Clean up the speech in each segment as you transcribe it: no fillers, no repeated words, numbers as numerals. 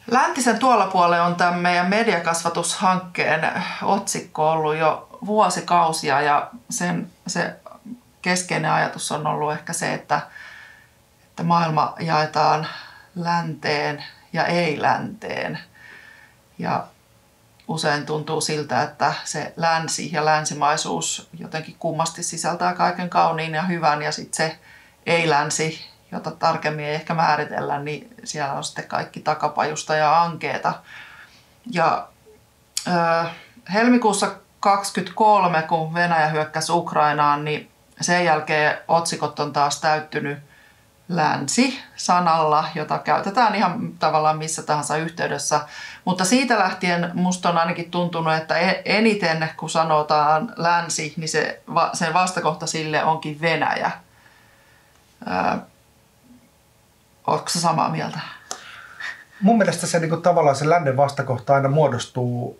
Läntisen tuolla puolella on tämän meidän mediakasvatushankkeen otsikko ollut jo vuosikausia ja se keskeinen ajatus on ollut ehkä se, että maailma jaetaan länteen ja ei-länteen. Ja usein tuntuu siltä, että se länsi ja länsimaisuus jotenkin kummasti sisältää kaiken kauniin ja hyvän ja sitten se ei-länsi, jota tarkemmin ei ehkä määritellä, niin siellä on sitten kaikki takapajusta ja ankeeta. Ja helmikuussa 2023, kun Venäjä hyökkäsi Ukrainaan, niin sen jälkeen otsikot on taas täyttynyt länsi-sanalla, jota käytetään ihan tavallaan missä tahansa yhteydessä. Mutta siitä lähtien musta on ainakin tuntunut, että eniten kun sanotaan länsi, niin sen vastakohta sille onkin Venäjä. Oletko sä samaa mieltä? Mun mielestä se tavallaan se lännen vastakohta aina muodostuu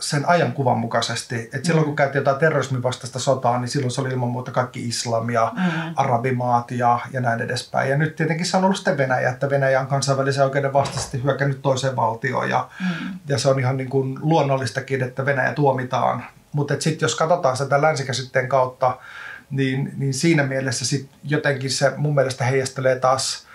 sen ajankuvan mukaisesti. Et silloin kun käytiin jotain terrorismin vastaista sotaa, niin silloin se oli ilman muuta kaikki islam ja arabimaat ja näin edespäin. Ja nyt tietenkin se on ollut sitten Venäjä, että Venäjä on kansainvälisen oikeuden vastaisesti hyökännyt toiseen valtioon. Ja se on ihan niin kuin luonnollistakin, että Venäjä tuomitaan. Mutta sitten jos katsotaan sitä länsikäsitteen kautta, niin siinä mielessä sit jotenkin se mun mielestä heijastelee taas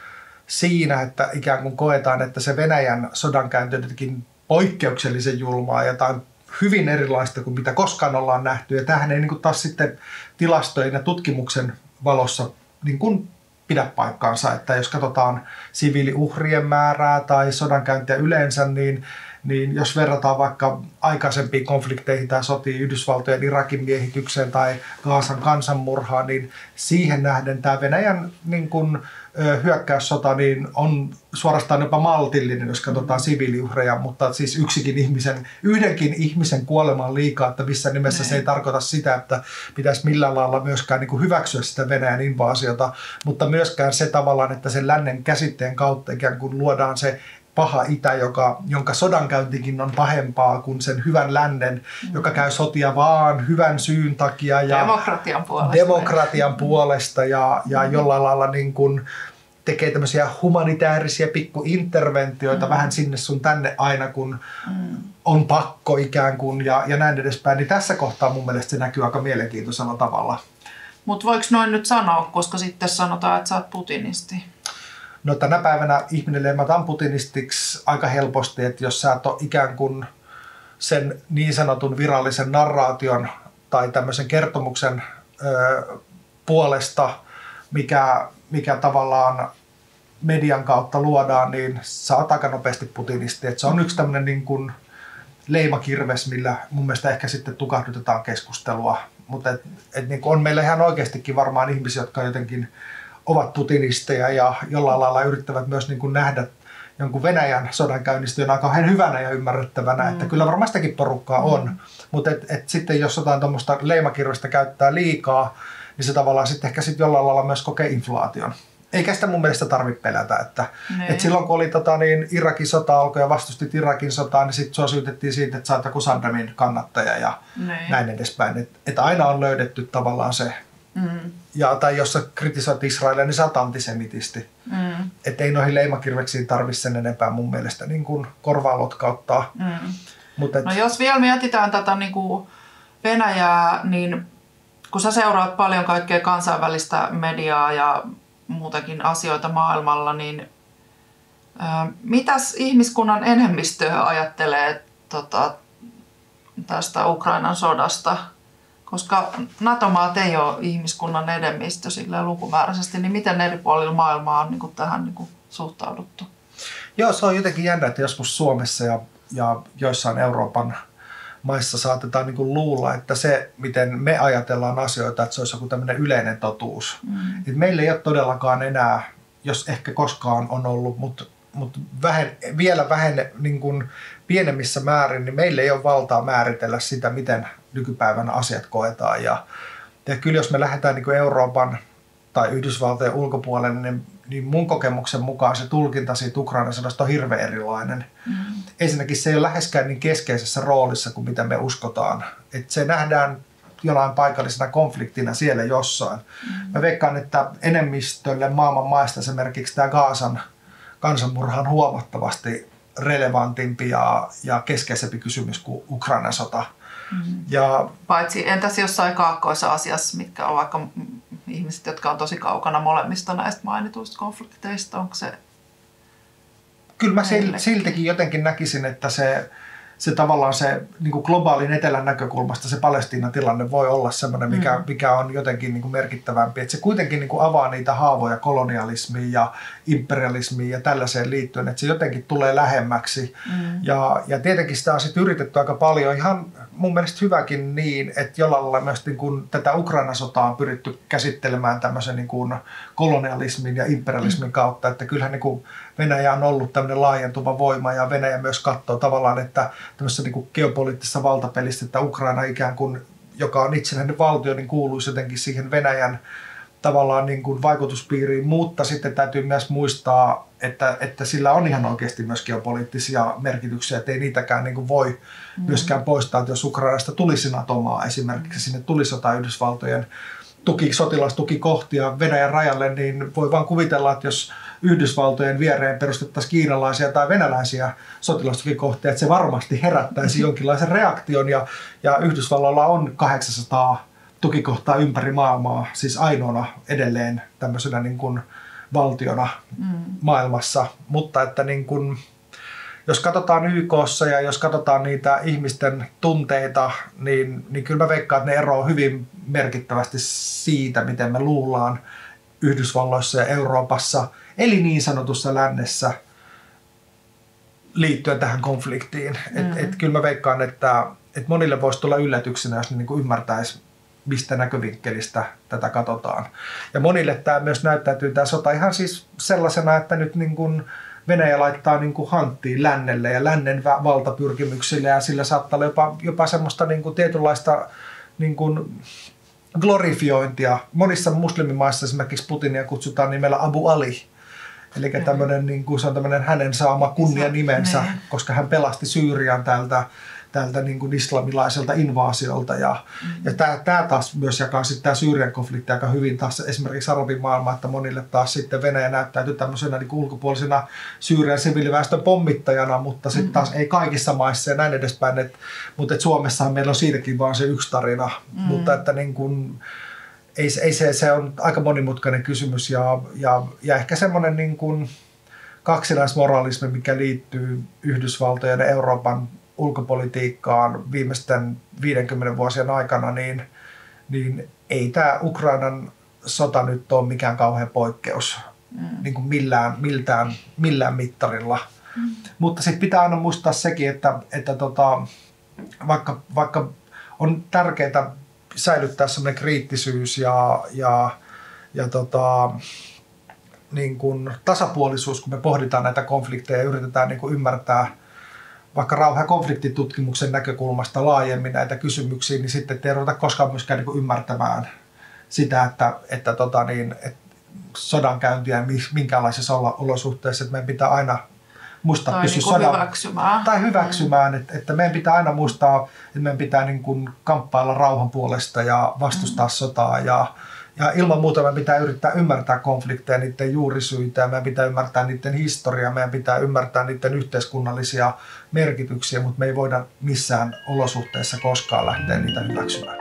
siinä, että ikään kuin koetaan, että se Venäjän sodankäynti on jotenkin poikkeuksellisen julmaa ja jotain hyvin erilaista kuin mitä koskaan ollaan nähty. Ja tämähän ei niin kuin taas sitten tilastojen ja tutkimuksen valossa niin kuin pidä paikkaansa, että jos katsotaan siviiliuhrien määrää tai sodankäyntiä yleensä, niin jos verrataan vaikka aikaisempiin konflikteihin tai sotiin Yhdysvaltojen Irakin miehitykseen tai Gazan kansanmurhaan, niin siihen nähden tämä Venäjän niin kuin, hyökkäyssota niin on suorastaan jopa maltillinen, jos katsotaan siviiliuhreja, mutta siis yhdenkin ihmisen kuolema on liikaa, että missä nimessä se ei tarkoita sitä, että pitäisi millään lailla myöskään niin kuin hyväksyä sitä Venäjän invaasiota, mutta myöskään se tavallaan, että sen lännen käsitteen kautta ikään kuin luodaan se paha itä, jonka sodankäyntikin on pahempaa kuin sen hyvän lännen, joka käy sotia vaan hyvän syyn takia ja demokratian puolesta ja jollain lailla niin kuin tekee tämmöisiä humanitaarisia pikkuinterventioita vähän sinne sun tänne aina, kun on pakko ikään kuin ja näin edespäin. Niin tässä kohtaa mun mielestä se näkyy aika mielenkiintoisella tavalla. Mutta voiko noin nyt sanoa, koska sitten sanotaan, että sä oot putinisti? No tänä päivänä ihminen leimataan putinistiksi aika helposti, että jos sä et ole ikään kuin sen niin sanotun virallisen narraation tai tämmöisen kertomuksen puolesta, mikä tavallaan median kautta luodaan, niin sä oot aika nopeasti putinisti. Et se on yksi tämmöinen niin kuin leimakirves, millä mun mielestä ehkä sitten tukahdutetaan keskustelua. Mutta niin on meillä ihan oikeastikin varmaan ihmisiä, jotka jotenkin ovat putinisteja ja jollain lailla yrittävät myös niin kuin nähdä jonkun Venäjän sodankäynnistä jonain kauhean hyvänä ja ymmärrettävänä, että kyllä varmaan sitäkin porukkaa on. Mutta sitten jos jotain tuommoista leimakirvestä käyttää liikaa, niin se tavallaan sitten ehkä sitten jollain lailla myös kokee inflaation. Eikä sitä mun mielestä tarvitse pelätä, että silloin kun oli Irakin sota alkoi ja vastustit Irakin sotaa, niin sitten sua syytettiin siitä, että sä oot joku Saddamin kannattaja ja näin edespäin. Että aina on löydetty tavallaan se, tai jos sä kritisoit Israelia, niin sä oot antisemitisti. Että ei noihin leimakirveksiin tarvitse sen enempää mun mielestä niin kuin korvaa lotkauttaa. No jos vielä mietitään tätä niin kuin Venäjää, niin kun sä seuraat paljon kaikkea kansainvälistä mediaa ja muutakin asioita maailmalla, niin mitäs ihmiskunnan enemmistö ajattelee tästä Ukrainan sodasta? Koska NATO-maat ei ole ihmiskunnan enemmistö silleen lukumääräisesti, niin miten eri puolilla maailmaa on niin kuin tähän niin kuin suhtauduttu? Joo, se on jotenkin jännä, että joskus Suomessa ja joissain Euroopan maissa saatetaan niin kuin luulla, että se, miten me ajatellaan asioita, että se olisi joku tämmöinen yleinen totuus. Et meillä ei ole todellakaan enää, jos ehkä koskaan on ollut, mutta vielä niin kuin pienemmissä määrin, niin meillä ei ole valtaa määritellä sitä, miten nykypäivänä asiat koetaan. Ja kyllä jos me lähdetään niin kuin Euroopan tai Yhdysvaltojen ulkopuolelle, niin mun kokemuksen mukaan se tulkinta siitä Ukrainan sodasta on hirveän erilainen. Ensinnäkin se ei ole läheskään niin keskeisessä roolissa kuin mitä me uskotaan. Että se nähdään jollain paikallisena konfliktina siellä jossain. Mä veikkaan, että enemmistölle maailman maista esimerkiksi tämä Gazan kansanmurha on huomattavasti relevantimpi ja keskeisempi kysymys kuin Ukrainan sota. Ja paitsi entäs jossain Kaakkois-Aasiassa, mitkä on vaikka ihmiset, jotka on tosi kaukana molemmista näistä mainituista konflikteista, onko se? Kyllä mä siltikin jotenkin näkisin, että se tavallaan se niin kuin globaalin etelän näkökulmasta se Palestiinan tilanne voi olla sellainen, mikä on jotenkin niin kuin merkittävämpi. Että se kuitenkin niin kuin avaa niitä haavoja kolonialismiin ja imperialismiin ja tällaiseen liittyen, että se jotenkin tulee lähemmäksi. Ja tietenkin sitä on sitten yritetty aika paljon, ihan mun mielestä hyväkin niin, että jollain lailla myös niin kuin tätä Ukrainan sotaa on pyritty käsittelemään tämmöisen niin kuin kolonialismin ja imperialismin kautta, että kyllähän niin kuin Venäjä on ollut tämmöinen laajentuva voima ja Venäjä myös katsoo tavallaan, että tämmöisessä niin kuin geopoliittisessa valtapelissä, että Ukraina ikään kuin, joka on itsenäinen valtio, niin kuuluisi jotenkin siihen Venäjän tavallaan niin kuin vaikutuspiiriin, mutta sitten täytyy myös muistaa, että sillä on ihan oikeasti myös geopoliittisia merkityksiä, että ei niitäkään niin kuin voi myöskään poistaa, että jos Ukrainasta tulisi NATO-maa esimerkiksi, sinne tulisi jotain Yhdysvaltojen sotilastukikohtia Venäjän rajalle, niin voi vaan kuvitella, että jos Yhdysvaltojen viereen perustettaisiin kiinalaisia tai venäläisiä sotilastukikohtia, että se varmasti herättäisi jonkinlaisen reaktion ja Yhdysvalloilla on 800 tukikohtaa ympäri maailmaa, siis ainoana edelleen tämmöisenä niin kuin valtiona maailmassa, mutta että niin kuin, jos katsotaan YK:ssa ja jos katsotaan niitä ihmisten tunteita, niin kyllä mä veikkaan, että ne eroavat hyvin merkittävästi siitä, miten me luullaan Yhdysvalloissa ja Euroopassa, eli niin sanotussa lännessä liittyen tähän konfliktiin. Et kyllä mä veikkaan, että monille voisi tulla yllätyksenä, jos ne niin kuin ymmärtäisi, mistä näkövinkkelistä tätä katsotaan. Ja monille tämä myös näyttäytyy tämä sota ihan siis sellaisena, että nyt niin kuin Venäjä laittaa niin kuin hanttiin lännelle ja lännen valtapyrkimyksille ja sillä saattaa olla jopa semmoista niin kuin tietynlaista niin kuin glorifiointia. Monissa muslimimaissa esimerkiksi Putinia kutsutaan nimellä Abu Ali. Eli tämmöinen, niin kuin se on tämmöinen hänen saama kunnianimensä, koska hän pelasti Syyrian tältä niin kuin islamilaiselta invaasiolta. Ja tämä taas myös jakaa sitten tämä Syyrian konflikti aika hyvin taas esimerkiksi arabimaailma, että monille taas sitten Venäjä näyttäytyy tämmöisenä niin kuin ulkopuolisena Syyrian siviiliväestön pommittajana, se sitten taas ei kaikissa maissa ja näin edespäin. Mutta Suomessahan meillä on siitäkin vaan se yksi tarina, mutta että niin kuin, se on aika monimutkainen kysymys ja ehkä semmoinen niin kuin kaksinaismoralismi, mikä liittyy Yhdysvaltojen ja Euroopan ulkopolitiikkaan viimeisten 50 vuosien aikana, niin ei tämä Ukrainan sota nyt ole mikään kauhean poikkeus niin kuin millään mittarilla. Mutta sitten pitää aina muistaa sekin, että vaikka on tärkeää säilyttää semmoinen kriittisyys ja niin kuin tasapuolisuus, kun me pohditaan näitä konflikteja ja yritetään niin kuin ymmärtää vaikka rauha- ja konfliktitutkimuksen näkökulmasta laajemmin näitä kysymyksiä, niin sitten ei ruveta koskaan myöskään niin kuin ymmärtämään sitä, että sodankäyntiä minkälaisissa olosuhteissa, että meidän pitää aina muistaa pysyä hyväksymään, että meidän pitää aina muistaa, että meidän pitää niin kuin kamppailla rauhan puolesta ja vastustaa sotaa ja ilman muuta meidän pitää yrittää ymmärtää konflikteja, niiden juurisyitä, ja meidän pitää ymmärtää niiden historiaa, meidän pitää ymmärtää niiden yhteiskunnallisia merkityksiä, mutta me ei voida missään olosuhteessa koskaan lähteä niitä hyväksymään.